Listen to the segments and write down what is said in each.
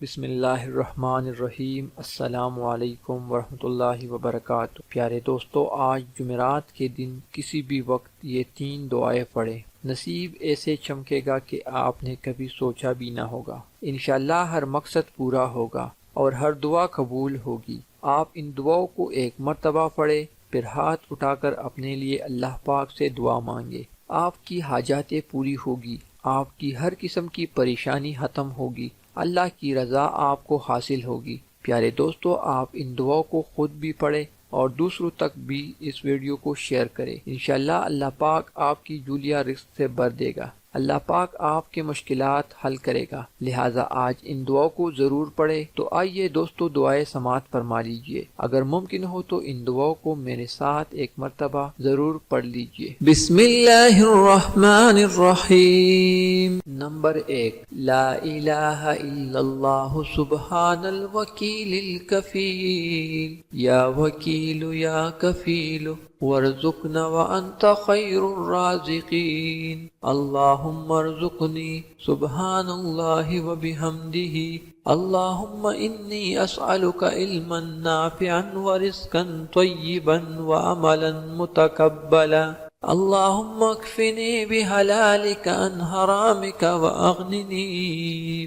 बिस्मिल्लाहिर्रहमानिर्रहीम। अस्सलामु अलैकुम वरहमतुल्लाहि वबरकातुहू। प्यारे दोस्तों, आज जुमेरात के दिन किसी भी वक्त ये 3 दुआएं पढ़ें। नसीब ऐसे चमकेगा कि आपने कभी सोचा भी ना होगा। इंशाअल्लाह हर मकसद पूरा होगा और हर दुआ कबूल होगी। आप इन दुआओं को एक मर्तबा पढ़े, फिर हाथ उठाकर अपने लिए अल्लाह पाक से दुआ मांगे। आपकी हाजातें पूरी होगी, आपकी हर किस्म की परेशानी खत्म होगी, अल्लाह की रजा आपको हासिल होगी। प्यारे दोस्तों, आप इन दुआओं को खुद भी पढ़ें और दूसरों तक भी इस वीडियो को शेयर करें। इंशाअल्लाह अल्लाह पाक आपकी जूलिया रिस्क से भर देगा। अल्लाह पाक आपके मुश्किलात हल करेगा। लिहाजा आज इन दुआओं को जरूर पढ़े। तो आइए दोस्तों, दुआएं समात फरमा लीजिए। अगर मुमकिन हो तो इन दुआओं को मेरे साथ एक मर्तबा जरूर पढ़ लीजिए। बिस्मिल्लाहिर्रहमानिर्रहीम। नंबर 1, ला इलाहा इल्लल्लाहु सुब्हानल वकीलिल कफील, या वकीलु या कफीलु वर्जुकना व अंत खैरुर राज़िकीन। अल्लाहुम्मा अर्जुकनी सुब्हानल्लाहि व बिहम्दिही। अल्लाहुम्मा इन्नी अस्अलुका इल्मन नाफ़िअन व रिज़्क़न तय्यिबन व अमलन मुतक़ब्बला। अल्लाहुम्मा अक्फ़िनी बिहलालिका अन हरामिका व अग़निनी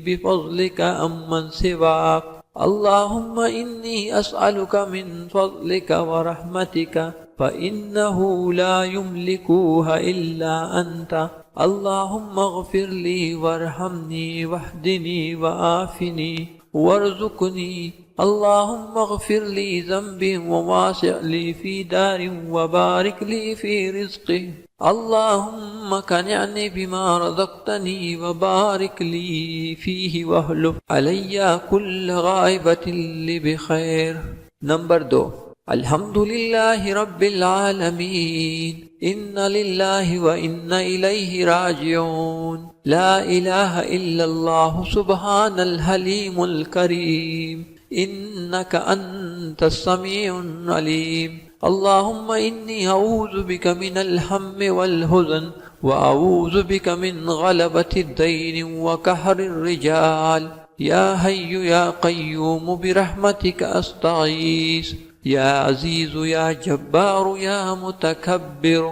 बिफ़ज़लिका अम्मन सिवाक। अल्लाहुम्मा इन्नी अस्अलुका मिन फ़ज़लिका व रहमतिका फ़इन्नहु ला युमलिकुहा इल्ला अंता। अल्लाहुम्मा अग़फ़िर ली वरहमनी वहदिनी वआफ़िनी वर्ज़ुक़नी। अल्लाहुम्मा अग़फ़िर ली ज़ंबी ववासिअ ली फ़ी दारी वबारिक ली फ़ी रिज़्क़ी। अल्लाहुम्मा कनिअनी बिमा रज़क़तनी वबारिक ली फ़ीहि वहलुफ़ अलैया कुल्ल गाइबतिन ली बिख़ैर। नंबर 2, अल्हम्दुलिल्लाहि रब्बिल आलमीन, इन्ना लिल्लाहि व इन्ना इलैहि राजिऊन। ला इलाहा इल्लल्लाहु सुब्हानल हलीमुल करीम, इन्नका अंतस समीउन अलीम। अल्लाहुम्मा इन्नी अऊज़ु बिका मिनल हम्मि वल हुज़न व अऊज़ु बिका मिन गलबतिद दैन व कहरिर रिजाल। या हय्यु या क़य्यूम बिरहमतिका अस्तगीस। या अज़ीज़ु या जब्बारु या मुतकब्बिर।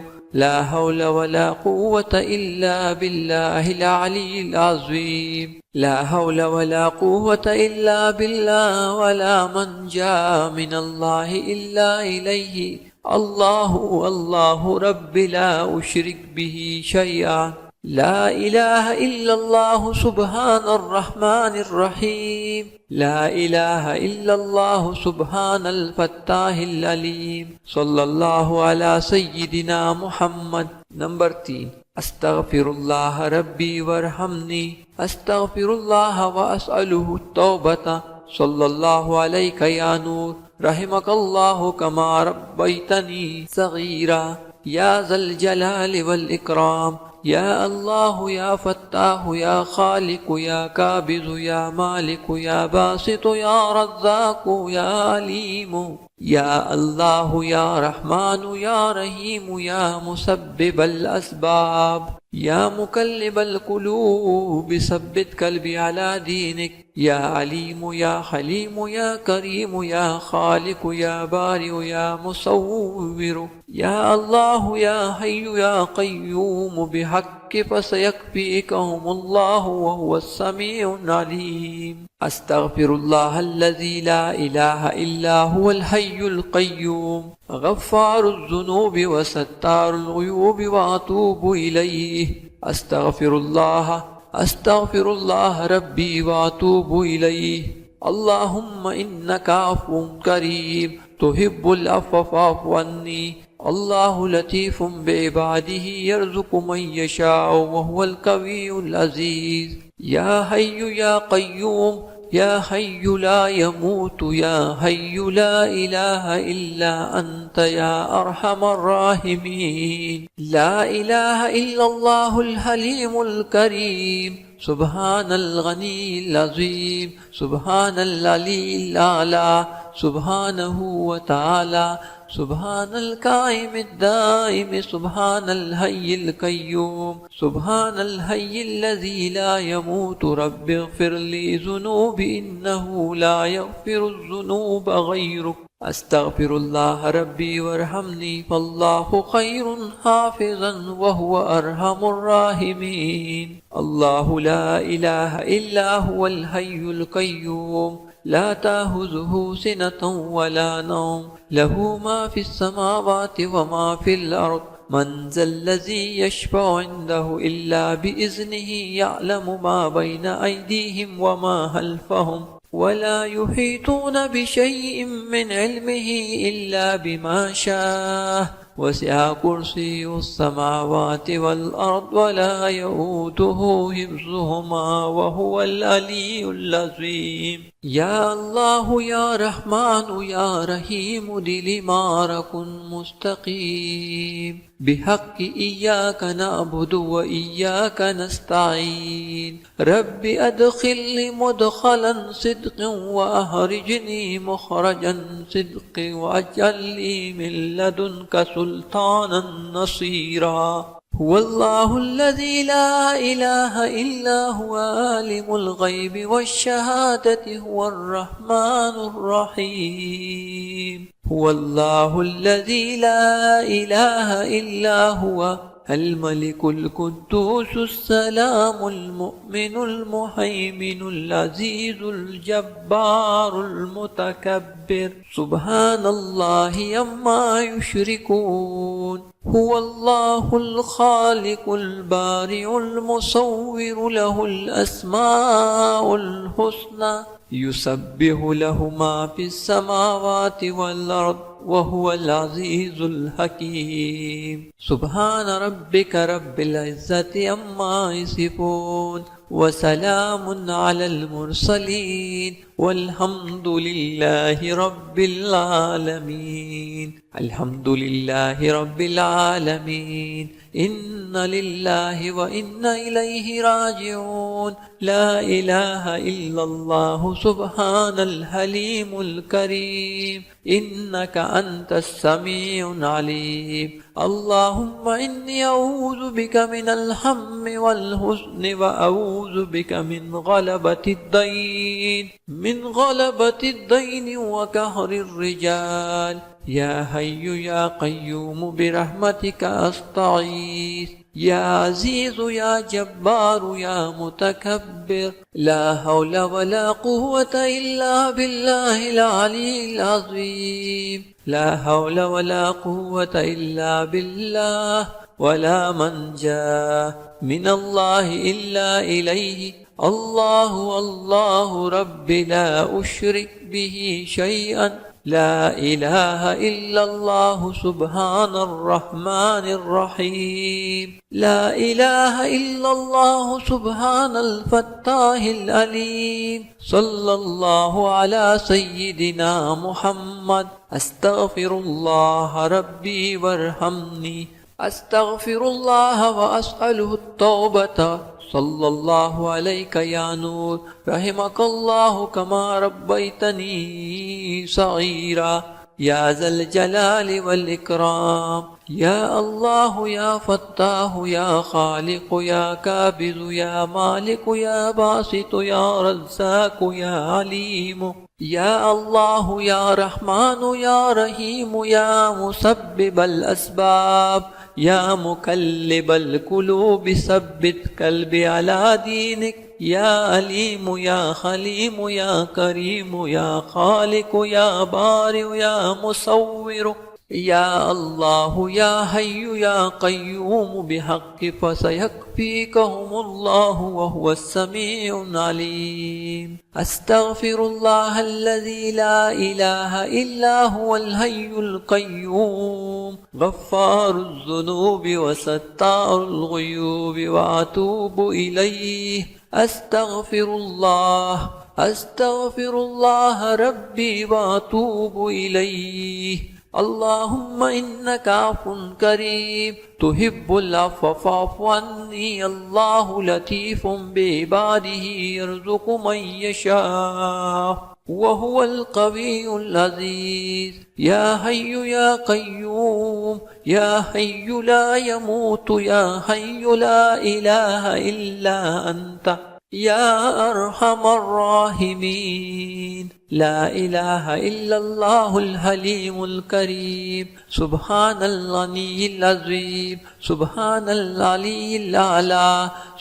ला हौला वला कुव्वता इल्ला बिल्लाहिल अलिय्यिल अज़ीम। ला हौला वला कुव्वता इल्ला बिल्लाह वला मन्जा मिनल्लाहि इल्ला इलैहि। अल्लाहु अल्लाहु रब्बी ला उश्रिक बिही शैअ। ला इलाहा इल्लल्लाहु सुब्हानर रहमानिर रहीम। ला इलाहा इल्लल्लाहु सुब्हानल फत्ताहिल अलीम। सल्लल्लाहु अला सय्यिदिना मुहम्मद। नंबर 3, अस्तगफिरुल्लाह रब्बी वरहमनी। अस्तगफिरुल्लाह व अस्अलुहु तौबता। सल्लल्लाहु अलैका या नूर, रहिमकल्लाहु कमा रब्बैतनी सगीरा। या ज़ल जलाल वल इकराम। या अल्लाह या फत्ताह या खालिक या काबिज़ या मालिक या बासित या रज़्ज़ाक़ या अलीम। या अल्लाह या रहमान या रहीम या मुसब्बिबल अस्बाब। या मुकल्लिबल क़ुलूब सब्बित क़ल्बी अला दीनिक। या अलीम या हलीम या करीम या खालिक या बारिअ या मुसव्विर। या अल्लाह या हय्यु या क़य्यूम बिहक़्क़ि फ़सयक्फ़ीकहुमुल्लाहु व हुवस समीउन अलीम। अस्तग़फ़िरुल्लाहल्लज़ी ला इलाहा इल्ला हुवल हय्युल क़य्यूम, ग़फ़्फ़ारुज़ ज़ुनूबि व सत्तारुल ग़ुयूबि व अतूबु इलैहि। अस्तग़फ़िरुल्लाह रब्बी व अतूबु इलैहि। अल्लाहुम्मा इन्नका अफ़्वुन करीम तुहिब्बुल अफ़्व फ़अफ़ु अन्नी। अल्लाहु लतीफ़ुम बिइबादिही यर्ज़ुक़ु मन यशाअ व हुवल क़वियुल अज़ीज़। या हय्यु या क़य्यूम, या हय्यु ला यमूतु, या हय्यु ला इलाहा इल्ला अंत या अरहमर राहिमीन। ला इलाहा इल्लल्लाहुल हलीमुल करीम, सुब्हानल गनीय्यिल अज़ीम, सुब्हानल अलीय्यिल आला, सुब्हानहु व तआला, سبحان القائم الدائم سبحان الحي القيوم سبحان الحي الذي لا يموت رب اغفر لي ذنوبي إنه لا يغفر الذنوب غيرك أستغفر الله ربي وارحمني فالله خير حافظا وهو أرحم الراحمين. الله لا إله إلا هو الحي القيوم لا تأخذه سنة ولا نوم له ما في السماوات وما في الأرض من ذا الذي يشفع عنده إلا بإذنه يعلم ما بين أيديهم وما خلفهم ولا يحيطون بشيء من علمه إلا بما شاء وسع كرسي السماوات والأرض ولا يؤوده حفظهما وهو العلي العظيم. يا الله يا رحمن يا رحيم دل مارك مستقيم بحق إياك نعبد وإياك نستعين. رب أدخلني مدخلا صدق وأخرجني مخرجا صدق واجعل لي من لدنك سلطانا نصيرا. هو الله الذي لا إله إلا هو عالم الغيب والشهادة هو الرحمن الرحيم. هو الله الذي لا إله إلا هو الملك القدوس السلام المؤمن المهيمن العزيز الجبار المتكبر سبحان الله عما يشركون. هو الله الخالق البارئ المصور له الأسماء الحسنى يسبح له ما في السماوات والأرض وهو العزيز الحكيم. سبحان ربك رب العزة عما يصفون وسلام على المرسلين والحمد لله رب العالمين. الحمد لله رب العالمين. إن لله وإنا إليه راجعون. لا إله إلا الله سبحان الحليم الكريم إنك أنت السميع العليم. اللهم إني أعوذ بك من الهم والحزن وأعوذ بك من غلبة الدين وقهر الرجال. يا حي يا قيوم برحمتك أستغيث. يا عزيز يا جبار يا متكبر لا حول ولا قوة إلا بالله العلي العظيم. لا حول ولا قوة إلا بالله ولا منجا من الله إلا إليه. الله الله ربي لا أشرك به شيئا. لا إله إلا الله سبحان الرحمن الرحيم. لا إله إلا الله سبحان الفتاح العليم. صلى الله على سيدنا محمد. أستغفر الله ربي وارحمني. أستغفر الله وأسأله التوبة. صلى الله عليك يا نور. رحمك الله كما ربيتني صغيرا. يا ذا الجلال والإكرام. يا الله يا فتاه يا خالق يا كابر يا مالك يا باسط يا رزاق يا عليم. يا الله يا رحمن يا رحيم يا مسبب الأسباب يا مقلب القلوب ثبت قلبي على دينك. يا عليم يا حليم يا كريم يا خالق يا بارئ يا مصور. يا الله يا حي يا قيوم بحق فسيكفيكهم الله وهو السميع العليم. أستغفر الله الذي لا إله إلا هو الحي القيوم غفار الذنوب وستار الغيوب وأتوب إليه. أستغفر الله ربي وأتوب إليه. अल्लाहुम्मा इन्नका अफ़्वुन करीम तुहिब्बुल अफ़्व फ़अफ़ु अन्नी। अल्लाहु लतीफ़ुम बिइबादिही यर्ज़ुक़ु मन यशा व हुवल क़वियुल अज़ीज़। या हय्यु या क़य्यूम या हय्यु ला यमूतु या हय्यु ला इलाहा इल्ला अंता या अरहमर राहिमीन। ला इलाहा इल्लल्लाहुल हलीमुल करीम सुब्हानल गनीय्यिल अज़ीम सुब्हानल अलीय्यिल आला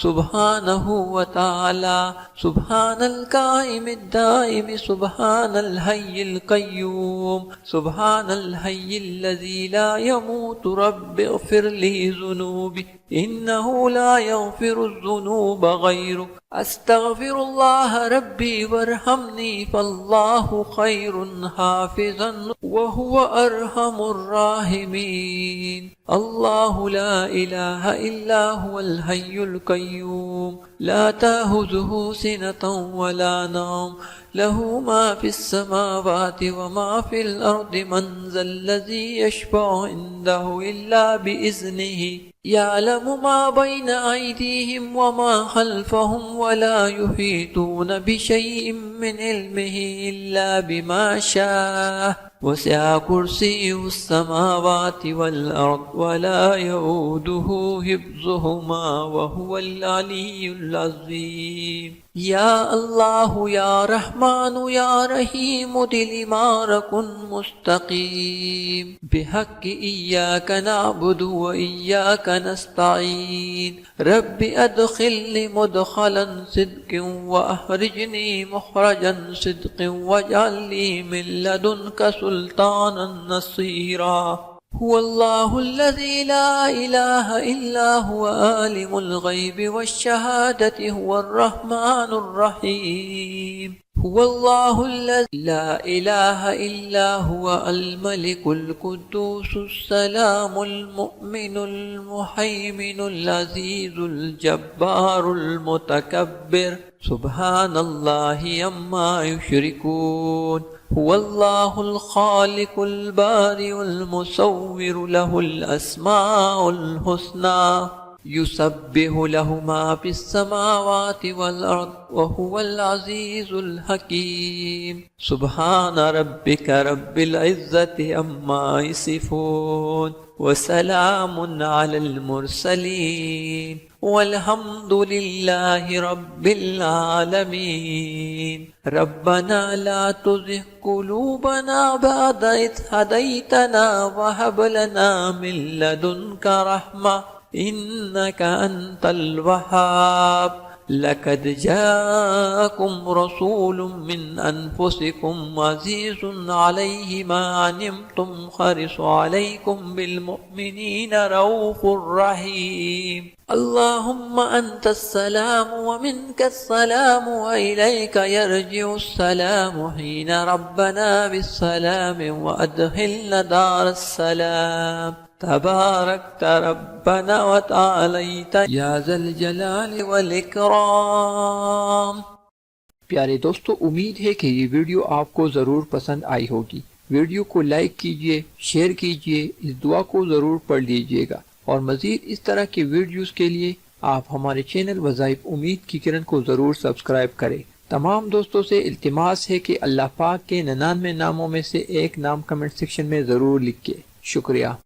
सुब्हानहु व तआला सुब्हानल काइमिद दाइम सुब्हानल हय्यिल क़य्यूम सुब्हानल हय्यिल लज़ी ला यमूतु रब्बिग़फ़िरली ज़ुनूबी इन्नहु ला यग़फ़िरुज़्ज़ुनूब ग़यरुक अस्तग़फ़िरुल्लाह रब्बी वरहमनी फ़ल्लाहु ख़ैरुन हाफ़िज़न व हुवा अरहमुर राहिमीन। अल्लाहु ला इलाहा इल्ला हुवल हय्युल क़य्यूम ला ताख़ुज़ुहु सिनतun व ला नौम लहु मा फ़िस्समावाति व मा फ़िल अर्दि मन ज़ल्लज़ी यशफ़अु इंदहु इल्ला बिइज़्निही यअलमु मा बैन अयदीहिम व मा ख़ल्फ़हुम व ला युहीतून बिशयइम मिन इल्मिही इल्ला बिमा शाअ वसिअ कुर्सियुहुस समावाति वल अर्द व ला यऊदुहु हिफ्ज़ुहुमा व हुवल अलिय्युल अज़ीम। या अल्लाह या रहमान या रहीम दिल मारकुन मुस्तकीम बिहक़्क़ि इय्याका नअबुदु व इय्याका नस्तईन। रब्बि अदखिलनी मुदखलन सिद्क़िन व अखरिजनी मुखरजन सिद्क़िन वजअलनी मिन लदुनका सुल्तानन नसीरा। हुवल्लाहुल्लज़ी ला इलाहा इल्ला हुवा आलिमुल ग़ैबि वश्शहादति हुवर रहमानुर रहीम। हुवल्लाहुल्लज़ी ला इलाहा इल्ला हुवा अल मलिकुल कुद्दूसुस सलामुल मुअ्मिनुल मुहैमिनुल अज़ीज़ुल जब्बारुल मुतकब्बिर सुब्हानल्लाहि अम्मा युश्रिकून। हुवल्लाहुल ख़ालिक़ुल बारिउल मुसव्विरु लहुल अस्माउल हुस्ना युसब्बिहु लहु मा फ़िस्समावाति वल अर्द व हुवल अज़ीज़ुल हकीम। सुब्हान रब्बिका रब्बिल इज़्ज़ति अम्मा यसिफ़ून व सलामुन अलल मुरसलीन वल्हम्दुलिल्लाहि रब्बिल आलमीन। रब्बना ला तुज़िग़ क़ुलूबना बअद इज़ हदैतना व हब लना मिन लदुनका रहमा इन्नका अंतल वहाब। लक़द जाअकुम रसूलुम मिन अनफुसिकुम अज़ीज़ुन अलैहि मा अनित्तुम हरिसुन अलैकुम बिल मुमिनीना रऊफ़ुर रहीम। अल्लाहुम्मा अंतस्सलामु व मिनकस्सलामु व इलैका यर्जिउस्सलामु हीना रब्बना बिस्सलामि व अदखिलना दारस्सलाम। तबारकत रब्बना व तआलैत या ज़ल जलाल वल इकराम। प्यारे दोस्तों, उम्मीद है कि ये वीडियो आपको ज़रूर पसंद आई होगी। वीडियो को लाइक कीजिए, शेयर कीजिए, इस दुआ को ज़रूर पढ़ लीजिएगा और मज़ीद इस तरह के वीडियोस के लिए आप हमारे चैनल वज़ाइफ उम्मीद की किरण को ज़रूर सब्सक्राइब करें। तमाम दोस्तों से इल्तिमास है कि अल्लाह पाक के 99 नामों में से एक नाम कमेंट सेक्शन में ज़रूर लिखें। शुक्रिया।